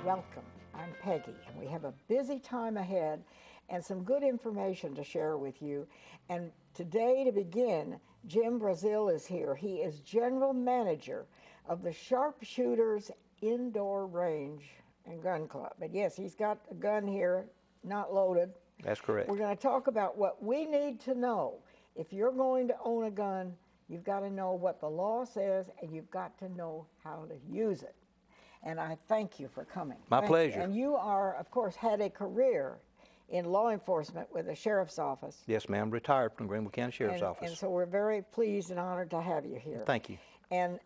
Welcome. I'm Peggy, and we have a busy time ahead and some good information to share with you. And today, to begin, Jim Brazil is here. He is General Manager of the Sharpshooters Indoor Range and Gun Club. And yes, he's got a gun here, not loaded. That's correct. We're going to talk about what we need to know. If you're going to own a gun, you've got to know what the law says, and you've got to know how to use it. And I thank you for coming. My pleasure. And you are, of course, had a career in law enforcement with the Sheriff's Office. Yes, ma'am. Retired from Greenville County Sheriff's Office. And so we're very pleased and honored to have you here. Thank you. And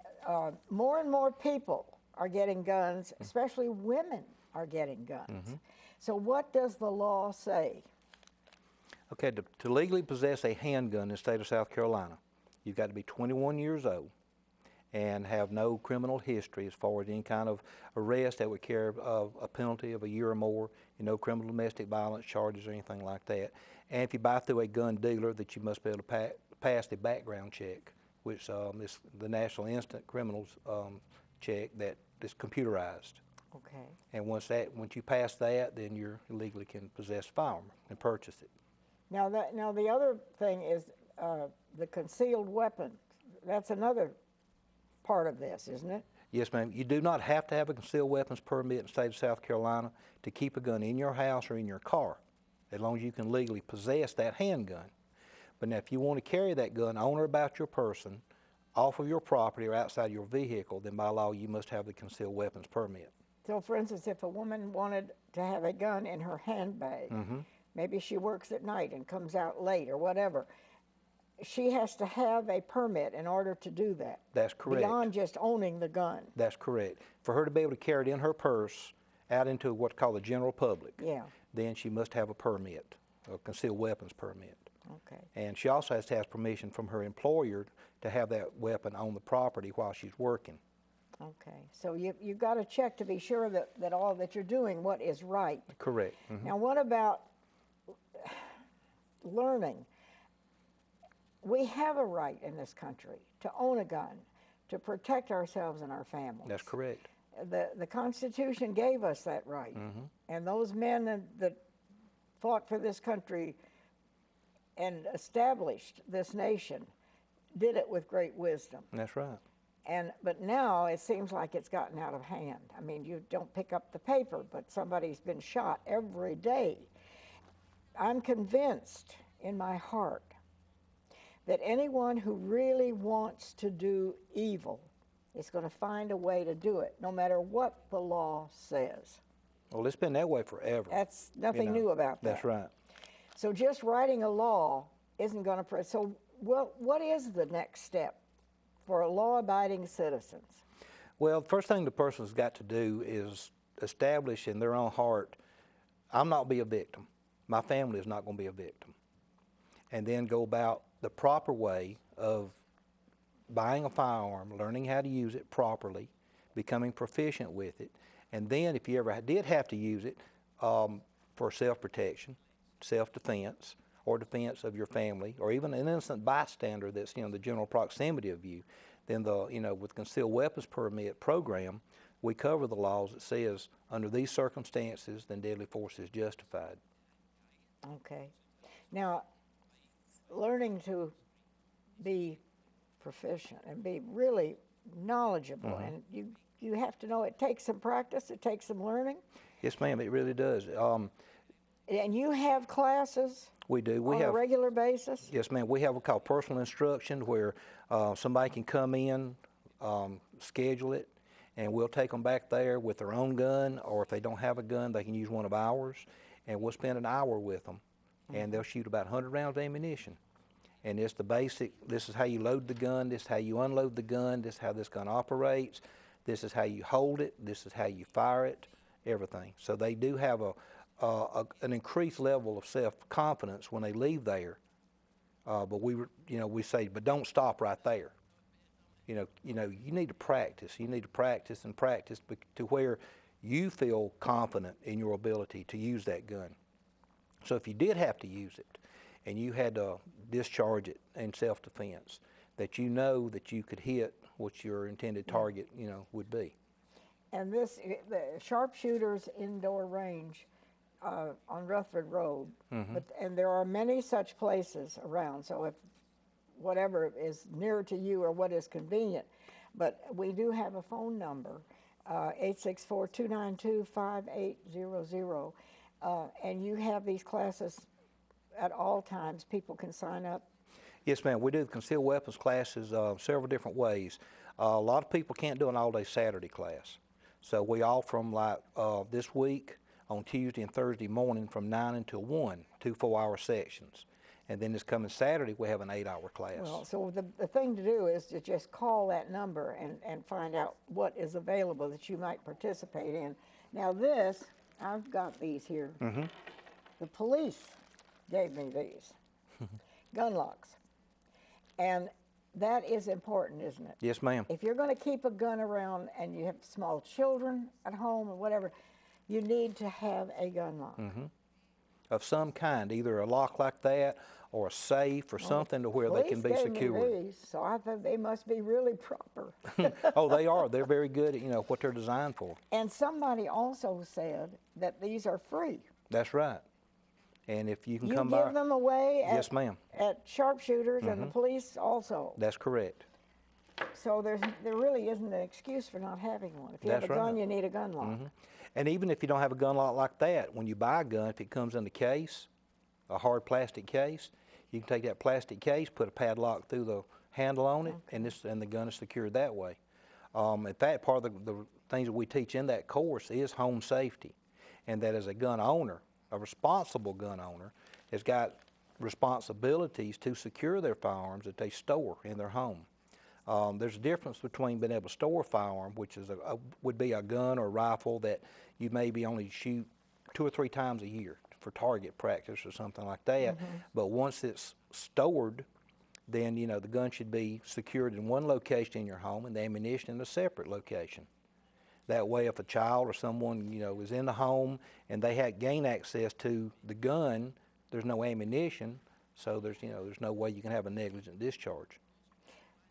more and more people are getting guns, especially women are getting guns. So what does the law say? Okay, to legally possess a handgun in the state of South Carolina, you've got to be 21 years old and have no criminal history as far as any kind of arrest that would carry a penalty of a year or more, no criminal domestic violence charges or anything like that. And if you buy through a gun dealer, that you must be able to pass the background check, which is the National Instant Criminals check that is computerized. Okay. And once you pass that, then you legally can possess a firearm and purchase it. Now the other thing is the concealed weapon. That's another part of this, isn't it? Yes, ma'am. You do not have to have a concealed weapons permit in the state of South Carolina to keep a gun in your house or in your car, as long as you can legally possess that handgun. But now, if you want to carry that gun on or about your person, off of your property or outside your vehicle, then by law you must have the concealed weapons permit. So, for instance, if a woman wanted to have a gun in her handbag, maybe she works at night and comes out late or whatever, she has to have a permit in order to do that. That's correct. Beyond just owning the gun. That's correct. For her to be able to carry it in her purse out into what's called the general public, then she must have a permit, a concealed weapons permit. Okay. And she also has to have permission from her employer to have that weapon on the property while she's working. Okay. So you've got to check to be sure that all that you're doing, what is right. Correct. Now, what about learning? We have a right in this country to own a gun, to protect ourselves and our families. That's correct. The Constitution gave us that right. And those men that fought for this country and established this nation did it with great wisdom. That's right. But now it seems like it's gotten out of hand. I mean, you don't pick up the paper, but somebody's been shot every day. I'm convinced in my heart that anyone who really wants to do evil is going to find a way to do it, no matter what the law says. Well, it's been that way forever. That's nothing new about that. That's right. So just writing a law isn't going to... So what is the next step for law-abiding citizens? Well, the first thing the person's got to do is establish in their own heart, I'm not going to be a victim. My family is not going to be a victim. And then go about the proper way of buying a firearm, learning how to use it properly, becoming proficient with it, and then if you ever did have to use it for self-protection, self-defense, or defense of your family, or even an innocent bystander that's the general proximity of you, then with concealed weapons permit program, we cover the laws that says under these circumstances, then deadly force is justified. Okay. Now, learning to be proficient and be really knowledgeable, and you have to know it takes some practice, it takes some learning. Yes, ma'am, it really does. And you have classes? We do. On a regular basis? Yes, ma'am. We have what we call personal instruction, where somebody can come in, schedule it, and we'll take them back there with their own gun, or if they don't have a gun, they can use one of ours, and we'll spend an hour with them, and they'll shoot about 100 rounds of ammunition. And it's the basic, this is how you load the gun, this is how you unload the gun, this is how this gun operates, this is how you hold it, this is how you fire it, everything. So they do have an increased level of self-confidence when they leave there. But we say, but don't stop right there. You need to practice. You need to practice and practice to where you feel confident in your ability to use that gun. So if you did have to use it, and you had to discharge it in self-defense, that you know that you could hit what your intended target, would be. And the sharpshooters indoor range on Rutherford Road, and there are many such places around. So if whatever is near to you or what is convenient, but we do have a phone number, 864-292-5800, and you have these classes at all times. People can sign up. Yes, ma'am. We do the concealed weapons classes several different ways. A lot of people can't do an all-day Saturday class. So we offer them like this week on Tuesday and Thursday morning from 9 until 1, 2 4-hour sections. And then this coming Saturday, we have an 8-hour class. Well, so the thing to do is to just call that number and find out what is available that you might participate in. Now this, I've got these here. The police gave me these, gun locks. And that is important, isn't it? Yes, ma'am. If you're going to keep a gun around and you have small children at home or whatever, you need to have a gun lock. Of some kind, either a lock like that or a safe or something to where they can be Police gave me secured. these, so I thought they must be really proper. Oh, they are. They're very good at, what they're designed for. And somebody also said that these are free. That's right. And if you can You come give by. them away at, Yes, ma'am. at sharpshooters and the police also. That's correct. So there really isn't an excuse for not having one. If you have a That's gun, right. you need a gun lock. And even if you don't have a gun lock like that, when you buy a gun, if it comes in a case, a hard plastic case, you can take that plastic case, put a padlock through the handle on it, and the gun is secured that way. In fact, part of the things that we teach in that course is home safety, and that as a gun owner, a responsible gun owner, has got responsibilities to secure their firearms that they store in their home. There's a difference between being able to store a firearm, which is would be a gun or a rifle that you maybe only shoot 2 or 3 times a year for target practice or something like that. But once it's stored, then the gun should be secured in one location in your home and the ammunition in a separate location. That way, if a child or someone is in the home and they gain access to the gun, there's no ammunition, so there's no way you can have a negligent discharge.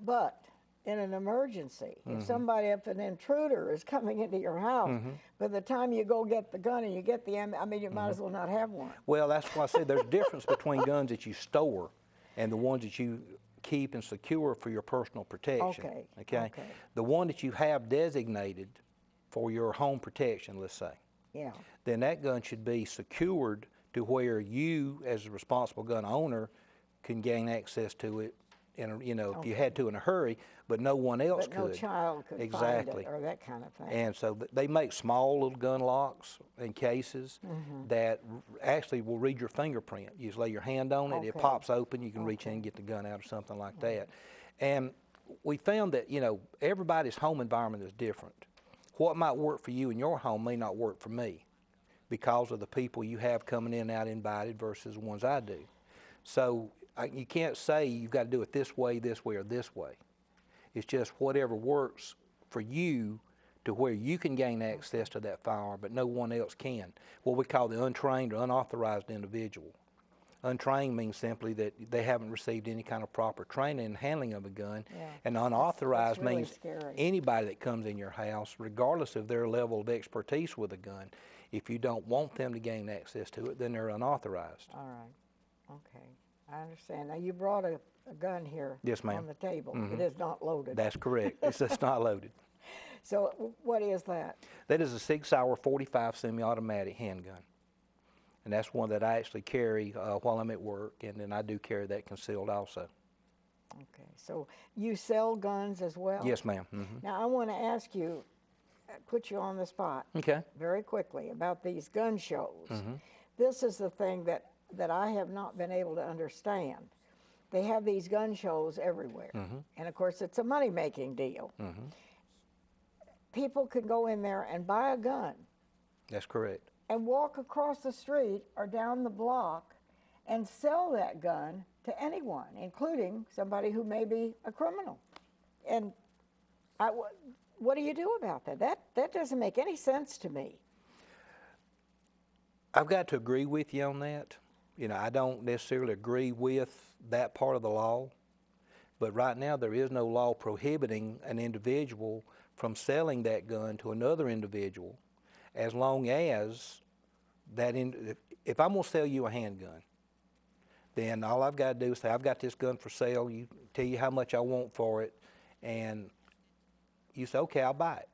But in an emergency, if an intruder is coming into your house, by the time you go get the gun and you get the you might as well not have one. Well, that's why I say there's a difference between guns that you store and the ones that you keep and secure for your personal protection. Okay. The one that you have designated for your home protection, let's say. Yeah. Then that gun should be secured to where you, as a responsible gun owner, can gain access to it. If you had to in a hurry, but no one else could. But no child could Exactly. find it or that kind of thing. And so they make small little gun locks and cases that actually will read your fingerprint. You just lay your hand on it, it pops open, you can reach in and get the gun out or something like that. And we found that, everybody's home environment is different. What might work for you in your home may not work for me because of the people you have coming in and out invited versus the ones I do. So you can't say you've got to do it this way, or this way. It's just whatever works for you to where you can gain access to that firearm, but no one else can. What we call the untrained or unauthorized individual. Untrained means simply that they haven't received any kind of proper training in handling of a gun. And unauthorized that's really means scary. Anybody that comes in your house, regardless of their level of expertise with a gun, if you don't want them to gain access to it, then they're unauthorized. All right. Okay. I understand. Now, you brought a gun here Yes, ma'am. on the table. It is not loaded. That's correct. It's just not loaded. So what is that? That is a 6-hour 45 semi-automatic handgun. And that's one that I actually carry while I'm at work, and then I do carry that concealed also. Okay. So you sell guns as well? Yes, ma'am. Now, I want to ask you, put you on the spot Okay. very quickly about these gun shows. This is the thing that I have not been able to understand. They have these gun shows everywhere. And of course, it's a money-making deal. People can go in there and buy a gun That's correct. and walk across the street or down the block and sell that gun to anyone, including somebody who may be a criminal. And what do you do about that? That doesn't make any sense to me. I've got to agree with you on that. I don't necessarily agree with that part of the law But right now, there is no law prohibiting an individual from selling that gun to another individual, as long as if I'm going to sell you a handgun, then all I've got to do is say, I've got this gun for sale, tell you how much I want for it, and you say, okay, I'll buy it.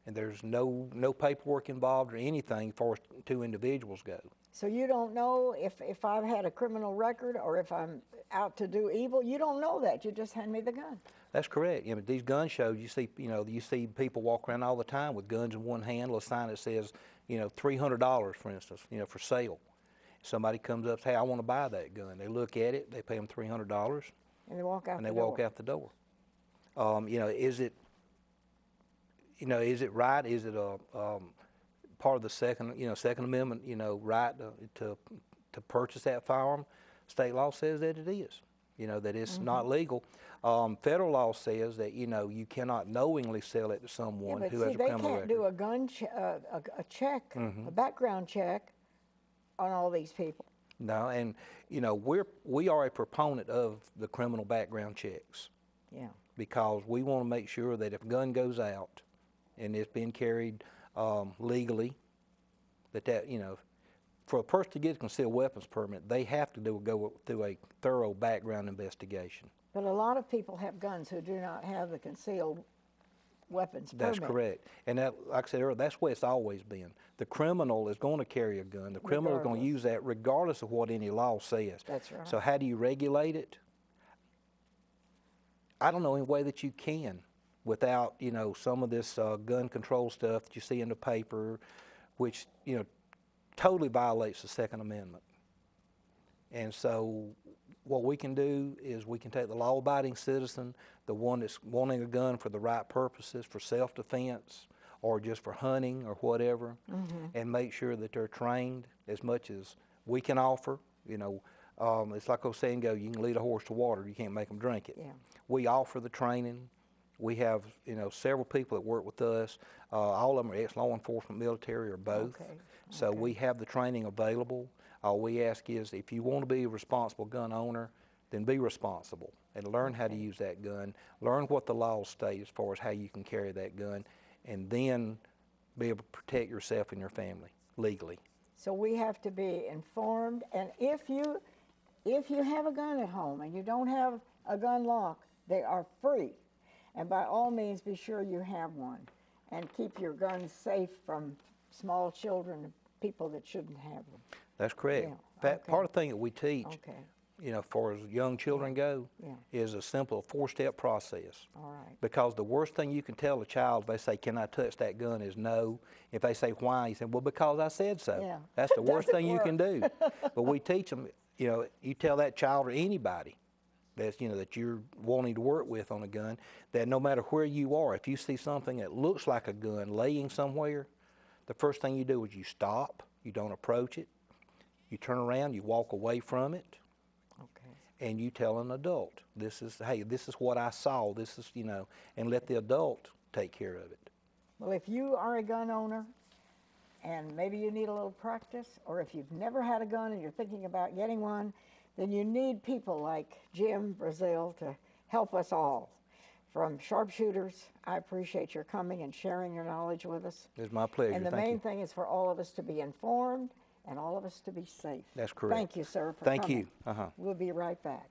And there's no paperwork involved or anything as far as two individuals go. So you don't know if I've had a criminal record or if I'm out to do evil. You don't know that. You just hand me the gun. That's correct. You know, these gun shows, you see people walk around all the time with guns in one hand, a little sign that says, $300, for instance, for sale. Somebody comes up and says, hey, I want to buy that gun. They look at it, they pay them $300, and they walk out. And they walk out the door. Is it right? Is it a part of the Second Amendment, right to purchase that firearm? State law says that it is, that it's not legal. Federal law says that, you cannot knowingly sell it to someone who has a criminal record. They can't do a gun a check, a background check on all these people. No, and, we are a proponent of the criminal background checks. Yeah. Because we want to make sure that if a gun goes out and it's been carried legally, that for a person to get a concealed weapons permit, they have to go through a thorough background investigation. But a lot of people have guns who do not have the concealed weapons permit. That's correct. And that, like I said earlier, that's where it's always been. The criminal is going to carry a gun. The criminal is going to use that regardless of what any law says. That's right. So how do you regulate it? I don't know any way that you can without, some of this gun control stuff that you see in the paper, which, totally violates the Second Amendment. And so what we can do is we can take the law-abiding citizen, the one that's wanting a gun for the right purposes, for self-defense or just for hunting or whatever, and make sure that they're trained as much as we can offer. It's like old saying go, you can lead a horse to water, you can't make them drink it. Yeah. We offer the training. We have, several people that work with us. All of them are ex-law enforcement, military, or both. Okay. So we have the training available. All we ask is if you want to be a responsible gun owner, then be responsible and learn how to use that gun. Learn what the laws state as far as how you can carry that gun, and then be able to protect yourself and your family legally. So we have to be informed, and if you have a gun at home and you don't have a gun lock, they are free. And by all means, be sure you have one, and keep your guns safe from small children and people that shouldn't have them. That's correct. Yeah. Part of the thing that we teach, as far as young children go, is a simple 4-step process. All right. Because the worst thing you can tell a child if they say, can I touch that gun, is no. If they say, why? You say, well, because I said so. Yeah. That's the worst thing you work. can do. But we teach them, you tell that child or anybody that's, that you're wanting to work with on a gun, that no matter where you are, if you see something that looks like a gun laying somewhere, the first thing you do is you stop, you don't approach it, you turn around, you walk away from it, and you tell an adult, this is what I saw, this is, and let the adult take care of it. Well, if you are a gun owner and maybe you need a little practice, or if you've never had a gun and you're thinking about getting one, then you need people like Jim Brazil to help us all. From sharpshooters, I appreciate your coming and sharing your knowledge with us. It's my pleasure. And the main thing is for all of us to be informed and all of us to be safe. That's correct. Thank you, sir, for coming. Thank you. We'll be right back.